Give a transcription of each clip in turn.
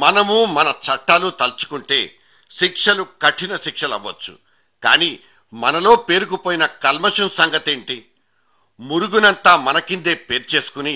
మనము మన చట్టాలు తలుచుకుంటే శిక్షలు కఠిన శిక్షలు అవ్వచ్చు. కానీ మనలో పేరుకుపోయిన కల్మషం సంగతేంటి? మురుగునంతా మన కిందే పేర్చేసుకుని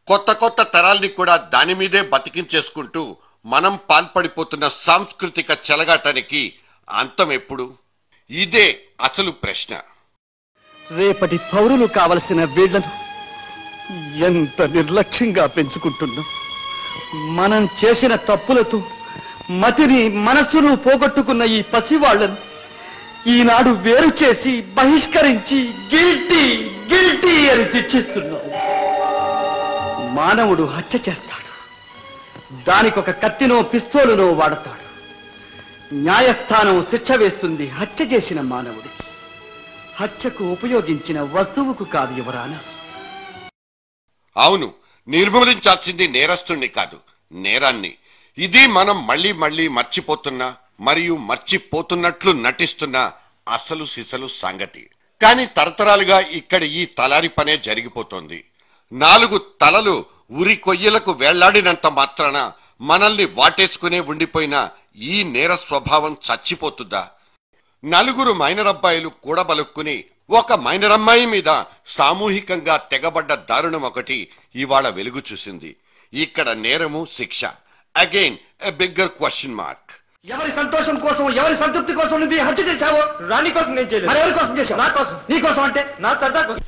కొత్త కొత్త తరాల్ని కూడా దాని మీదే బతికించేసుకుంటూ మనం పాల్పడిపోతున్న సాంస్కృతిక చెలగాటానికి అంతం ఎప్పుడు? ఇదే అసలు ప్రశ్న. రేపటి పౌరులు కావలసిన వీళ్లను ఎంత నిర్లక్ష్యంగా పెంచుకుంటున్నాం. మనం చేసిన తప్పులతో మతిని మనస్సును పోగొట్టుకున్న ఈ పసివాళ్లను ఈనాడు వేరు చేసి బహిష్కరించి గిల్టీ గిల్టీ అని శిక్షిస్తున్నాం. మానవుడు హత్య చేస్తాడు, దానికొక కత్తినో పిస్తోలునో వాడతాడు. న్యాయస్థానం శిక్ష వేస్తుంది హత్య చేసిన మానవుడికి, హత్యకు ఉపయోగించిన వస్తువుకు కాదు యువరానా. అవును, నిర్మూలించాల్సింది నేరస్తుణ్ణి కాదు, నేరాన్ని. ఇది మనం మళ్లీ మళ్లీ మర్చిపోతున్నా మరియు మర్చిపోతున్నట్లు నటిస్తున్న అసలు సిసలు సంగతి. కాని తరతరాలుగా ఇక్కడ ఈ తలారి పనే జరిగిపోతోంది. 4 తలలు ఉరి కొయ్యలకు వేళ్లాడినంత మాత్రాన మనల్ని వాటేసుకునే ఉండిపోయిన ఈ నేర స్వభావం చచ్చిపోతుందా? 4 మైనరబ్బాయిలు కూడబలుక్కుని ఒక మైనరమ్మాయి మీద సామూహికంగా తెగబడ్డ దారుణం ఒకటి ఇవాళ వెలుగు చూసింది. ఇక్కడ నేరము శిక్ష. Again a bigger question mark. ఎవరి సంతోషం కోసం, ఎవరి సంతృప్తి కోసం నువ్వు హత్య చేశావో? రాణి కోసం నేను చేయలేదు. ఎవరి కోసం చేశావు? నా కోసం. నీ కోసం అంటే నా సరదా కోసం.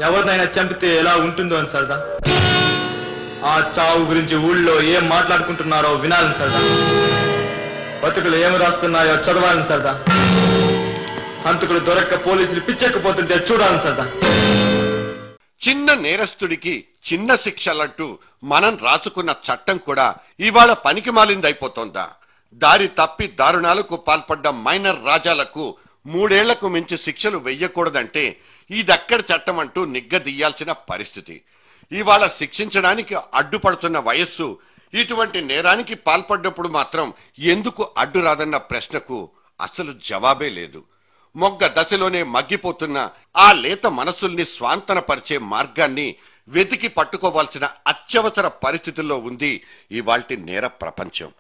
ఎవరినైనా చంపితే ఎలా ఉంటుందో అని సరదా. ఆ చావు గురించి ఊళ్ళో ఏం మాట్లాడుకుంటున్నారో వినాలని సరదా. బతుకులు ఏమి రాస్తున్నాయో చదవాలని సరదా. హంతకులు దొరక్క పోలీసులు పిచ్చెక్కిపోతుంటే చూడాలని సరదా. చిన్న నేరస్తుడికి చిన్న శిక్షలంటూ మనం రాసుకున్న చట్టం కూడా ఇవాళ పనికి మాలిందైపోతోందా? దారి తప్పి దారుణాలకు పాల్పడ్డ మైనర్ రాజాలకు 3 ఏళ్లకు మించి శిక్షలు వెయ్యకూడదంటే ఇదెక్కడ చట్టం అంటూ నిగ్గదీయాల్సిన పరిస్థితి. ఇవాళ శిక్షించడానికి అడ్డుపడుతున్న వయస్సు ఇటువంటి నేరానికి పాల్పడ్డప్పుడు మాత్రం ఎందుకు అడ్డు రాదన్న ప్రశ్నకు అసలు జవాబే లేదు. మొగ్గ దశలోనే మగ్గిపోతున్న ఆ లేత మనసుల్ని స్వాంతనపరిచే మార్గాన్ని వెతికి పట్టుకోవాల్సిన అత్యవసర పరిస్థితుల్లో ఉంది ఇవాల్టి నేర ప్రపంచం.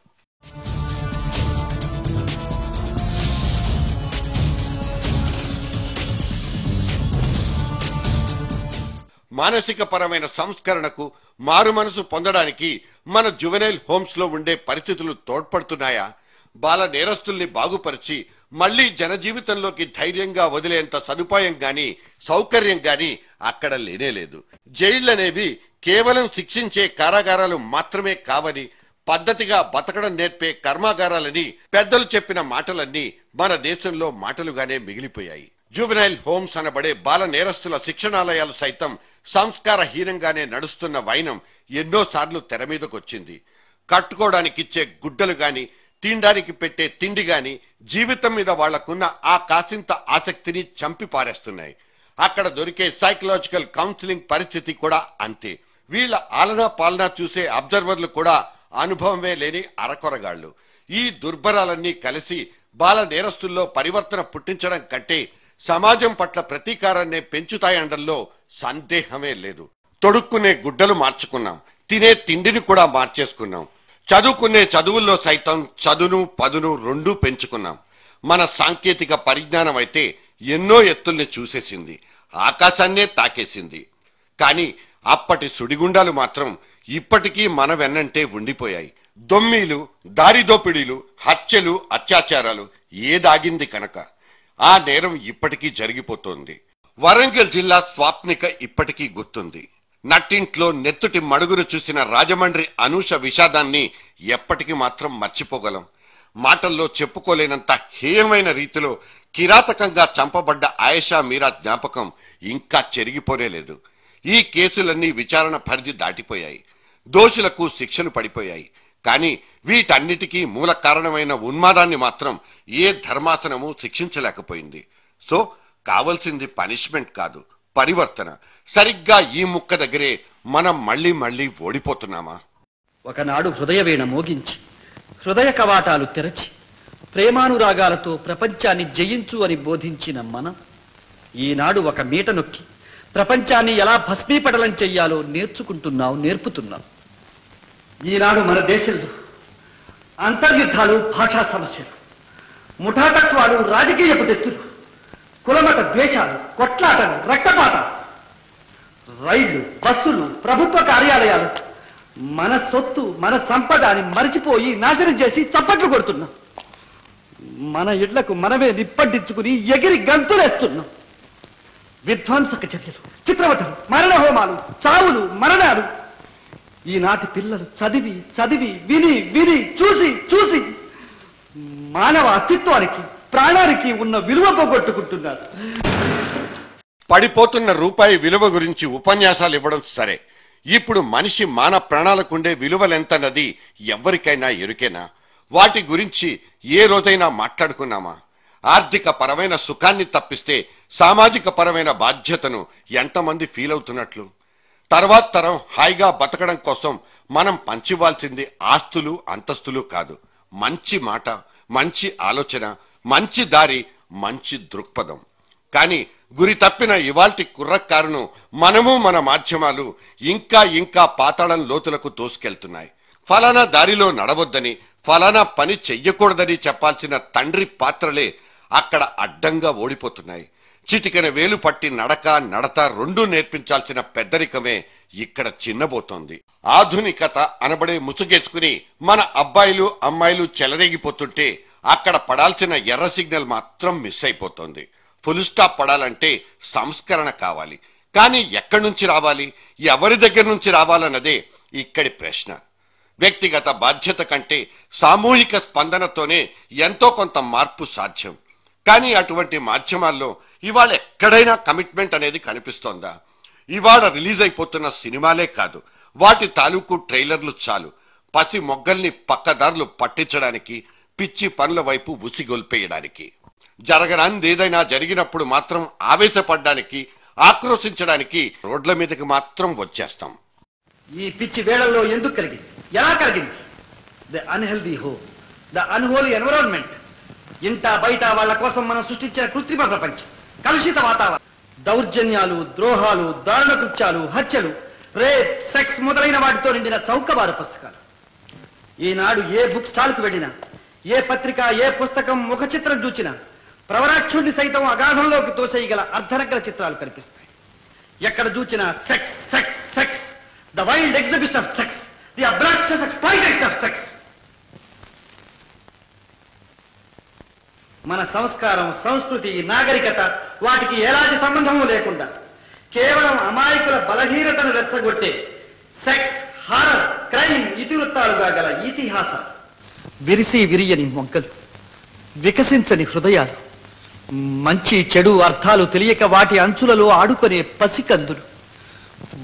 మానసిక పరమైన సంస్కరణకు, మారు మనసు పొందడానికి మన జువెనైల్ హోమ్స్ లో ఉండే పరిస్థితులు తోడ్పడుతున్నాయా? బాల నేరస్తుల్ని బాగుపరిచి మళ్లీ జనజీవితంలోకి ధైర్యంగా వదిలేంత సదుపాయం గాని, సౌకర్యం గాని అక్కడ లేనేలేదు. జైళ్లనేవి కేవలం శిక్షించే కారాగారాలు మాత్రమే కావని, పద్ధతిగా బతకడం నేర్పే కర్మాగారాలని పెద్దలు చెప్పిన మాటలన్నీ మన దేశంలో మాటలుగానే మిగిలిపోయాయి. జువెనైల్ హోమ్స్ అనబడే బాల నేరస్తుల శిక్షణాలయాలు సైతం సంస్కారహీనంగానే నడుస్తున్న వైనం ఎన్నోసార్లు తెర మీదకొచ్చింది. కట్టుకోవడానికిచ్చే గుడ్డలు గాని, తినడానికి పెట్టే తిండి గాని జీవితం మీద వాళ్లకున్న ఆ కాసింత ఆసక్తిని చంపి పారేస్తున్నాయి. అక్కడ దొరికే సైకలాజికల్ కౌన్సిలింగ్ పరిస్థితి కూడా అంతే. వీళ్ల ఆలనా పాలనా చూసే అబ్జర్వర్లు కూడా అనుభవమే లేని అరకొరగాళ్లు. ఈ దుర్భరాలన్నీ కలిసి బాల నేరస్తుల్లో పరివర్తన పుట్టించడం కంటే సమాజం పట్ల ప్రతీకారాన్నే పెంచుతాయండంలో సందేహమే లేదు. తొడుక్కునే గుడ్డలు మార్చుకున్నాం, తినే తిండిని కూడా మార్చేసుకున్నాం. చదువుకునే చదువుల్లో సైతం చదును పదును రెండూ పెంచుకున్నాం. మన సాంకేతిక పరిజ్ఞానం అయితే ఎన్నో ఎత్తుల్ని చూసేసింది, ఆకాశాన్నే తాకేసింది. కానీ అప్పటి సుడిగుండాలు మాత్రం ఇప్పటికీ మన వెన్నంటే ఉండిపోయాయి. దొమ్మీలు, దారిదోపిడీలు, హత్యలు, అత్యాచారాలు ఏదాగింది కనుక ఆ నేరం ఇప్పటికీ జరిగిపోతోంది. వరంగల్ జిల్లా స్వాప్నిక ఇప్పటికీ గుర్తుంది. నట్టింట్లో నెత్తుటి మడుగును చూసిన రాజమండ్రి అనూష విషాదాన్ని ఎప్పటికీ మాత్రం మర్చిపోగలం? మాటల్లో చెప్పుకోలేనంత హేయమైన రీతిలో కిరాతకంగా చంపబడ్డ ఆయేషా మీరా జ్ఞాపకం ఇంకా చెరిగిపోనేలేదు. ఈ కేసులన్నీ విచారణ పరిధి దాటిపోయాయి, దోషులకు శిక్షలు పడిపోయాయి. కానీ వీటన్నిటికీ మూల కారణమైన ఉన్మాదాన్ని మాత్రం ఏ ధర్మాసనము శిక్షించలేకపోయింది. సో కావలసింది పనిష్మెంట్ కాదు, పరివర్తన. సరిగ్గా ఈ ముక్క దగ్గరే మనం మళ్లీ మళ్లీ ఓడిపోతున్నామా? ఒకనాడు హృదయ వీణ మోగించి, హృదయ కవాటాలు తెరచి, ప్రేమానురాగాలతో ప్రపంచాన్ని జయించు అని బోధించిన మనం ఈనాడు ఒక మీట నొక్కి ప్రపంచాన్ని ఎలా భస్మీపటలం చెయ్యాలో నేర్చుకుంటున్నావు, నేర్పుతున్నావు. ఈనాడు మన దేశంలో అంతర్యుద్ధాలు, భాషా సమస్యలు, ముఠాతత్వాలు, రాజకీయ పుటెత్తులు, కులమత ద్వేషాలు, కొట్లాటలు, రక్తపాతాలు, రైళ్లు, బస్సులు, ప్రభుత్వ కార్యాలయాలు మన సొత్తు, మన సంపద అని మరిచిపోయి నాశనం చేసి చప్పట్లు కొడుతున్నాం. మన ఇళ్లకు మనమే నిప్పండించుకుని ఎగిరి గంతులేస్తున్నాం. విధ్వంసక చర్యలు, చిత్రవతలు, మరణ హోమాలు, చావులు, మరణాలు. ఈనాటి పిల్లలు చదివి చదివి విని విని చూసి చూసి మానవ అస్తిత్వానికి, ప్రాణానికి ఉన్న విలువ పోగొట్టుకుంటున్నారు. పడిపోతున్న రూపాయి విలువ గురించి ఉపన్యాసాలు ఇవ్వడం సరే, ఇప్పుడు మనిషి మాన ప్రాణాలకుండే విలువలెంతన్నది ఎవ్వరికైనా ఎరుకేనా? వాటి గురించి ఏ రోజైనా మాట్లాడుకున్నామా? ఆర్థిక పరమైన సుఖాన్ని తప్పిస్తే సామాజిక పరమైన బాధ్యతను ఎంతమంది ఫీల్ అవుతున్నట్లు? తర్వాత తరం హాయిగా బతకడం కోసం మనం పంచివ్వాల్సింది ఆస్తులు, అంతస్తులు కాదు, మంచి మాట, మంచి ఆలోచన, మంచి దారి, మంచి దృక్పథం. కానీ గురి తప్పిన ఇవాల్టి కుర్రకారును మనము, మన మాధ్యమాలు ఇంకా ఇంకా పాతాళం లోతులకు తోసుకెళ్తున్నాయి. ఫలానా దారిలో నడవద్దని, ఫలానా పని చెయ్యకూడదని చెప్పాల్సిన తండ్రి పాత్రలే అక్కడ అడ్డంగా ఓడిపోతున్నాయి. చిటికెన వేలు పట్టి నడక, నడత రెండూ నేర్పించాల్సిన పెద్దరికమే ఇక్కడ చిన్నబోతోంది. ఆధునికత అనబడే ముసుగేసుకుని మన అబ్బాయిలు, అమ్మాయిలు చెలరేగిపోతుంటే అక్కడ పడాల్సిన ఎర్ర సిగ్నల్ మాత్రం మిస్ అయిపోతుంది. ఫుల్ స్టాప్ పడాలంటే సంస్కరణ కావాలి. కానీ ఎక్కడి నుంచి రావాలి, ఎవరి దగ్గర నుంచి రావాలన్నదే ఇక్కడి ప్రశ్న. వ్యక్తిగత బాధ్యత కంటే సామూహిక స్పందనతోనే ఎంతో కొంత మార్పు సాధ్యం. కానీ అటువంటి మాధ్యమాల్లో ఇవాళ ఎక్కడైనా కమిట్మెంట్ అనేది కనిపిస్తోందా? ఇవాళ రిలీజ్ అయిపోతున్న సినిమాలే కాదు, వాటి తాలూకు ట్రైలర్లు చాలు పసి మొగ్గల్ని పక్కదారులు పట్టించడానికి, పిచ్చి పనుల వైపు ఉసిగొల్పేయడానికి. జరగరానిది ఏదైనా జరిగినప్పుడు మాత్రం ఆవేశపడ్డానికి, ఆక్రోశించడానికి రోడ్ల మీదకి మాత్రం వచ్చేస్తాం. ఈ పిచ్చి వేళల్లో ఎందుకు కలిగింది, ఎలా కలిగింది? The unhealthy home, the unholy environment. ఇంట బయట వాళ్ళ కోసం మనం సృష్టించిన కృత్రిమ ప్రపంచం, కలుషిత వాతావరణం, దౌర్జన్యాలు, ద్రోహాలు, దారుణ కృత్యాలు, హత్యలు, రేప్, సెక్స్ మొదలైన వాటితో నిండిన చౌకబారు పుస్తకాలు. ఈనాడు ఏ బుక్ స్టాల్ కు వెళ్ళినా, ఏ పత్రిక, ఏ పుస్తకం ముఖ చిత్రం చూచినా ప్రవరాక్షుడిని సైతం అగాధంలోకి తోసేయగల అర్ధనగ్న చిత్రాలు కనిపిస్తాయి. ఎక్కడ చూచినా sex, sex, sex, the wild exhibition of sex, the abraxas exploitation of sex. మన సంస్కారం, సంస్కృతి, నాగరికత వాటికి ఎలాంటి సంబంధము లేకుండా కేవలం అమాయకుల బలహీనతను రెచ్చగొట్టే సెక్స్, హారర్, క్రైమ్ ఇతివృత్తాలుగా గల ఇతిహాసాలు, విరిసి విరియని మొగ్గలు, వికసించని హృదయాలు, మంచి చెడు అర్థాలు తెలియక వాటి అంచులలో ఆడుకునే పసికందులు,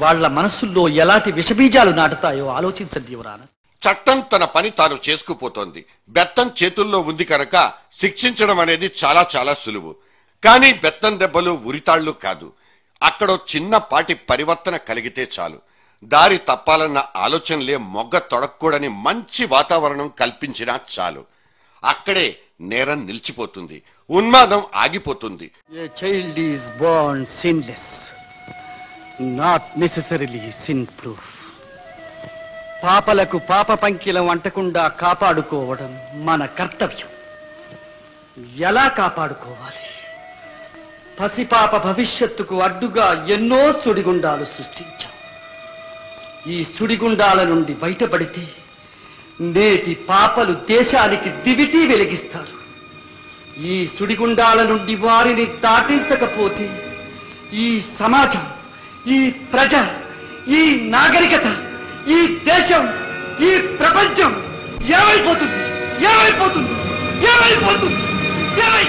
వాళ్ల మనస్సుల్లో ఎలాంటి విషబీజాలు నాటుతాయో ఆలోచించండి యువరానా. చట్టం తన పని తాను చేసుకుపోతోంది. బెత్తం చేతుల్లో ఉంది కనుక శిక్షించడం అనేది చాలా చాలా సులువు. కానీ బెత్తం దెబ్బలు ఉరితాళ్లు కాదు. అక్కడో చిన్నపాటి పరివర్తన కలిగితే చాలు. దారి తప్పాలన్న ఆలోచనలే మొగ్గ తొడక్కూడని మంచి వాతావరణం కల్పించినా చాలు. అక్కడే నేరం నిలిచిపోతుంది, ఉన్మాదం ఆగిపోతుంది. A child is born sinless, not necessarily sin-proof. పాపలకు పాప పంకిలం అంటకుండా కాపాడుకోవడం మన కర్తవ్యం. ఎలా కాపాడుకోవాలి? పసిపాప భవిష్యత్తుకు అడ్డుగా ఎన్నో సుడిగుండాలు సృష్టించాం. ఈ సుడిగుండాల నుండి బయటపడితే నేటి పాపలు దేశానికి దివిటీ వెలిగిస్తారు. ఈ సుడిగుండాల నుండి వారిని దాటించకపోతే ఈ సమాజం, ఈ ప్రజ, ఈ నాగరికత, ఈ దేశం, ఈ ప్రపంచం ఏమైపోతుంది? ఏమైపోతుంది? ఏమైపోతుంది? ఏమై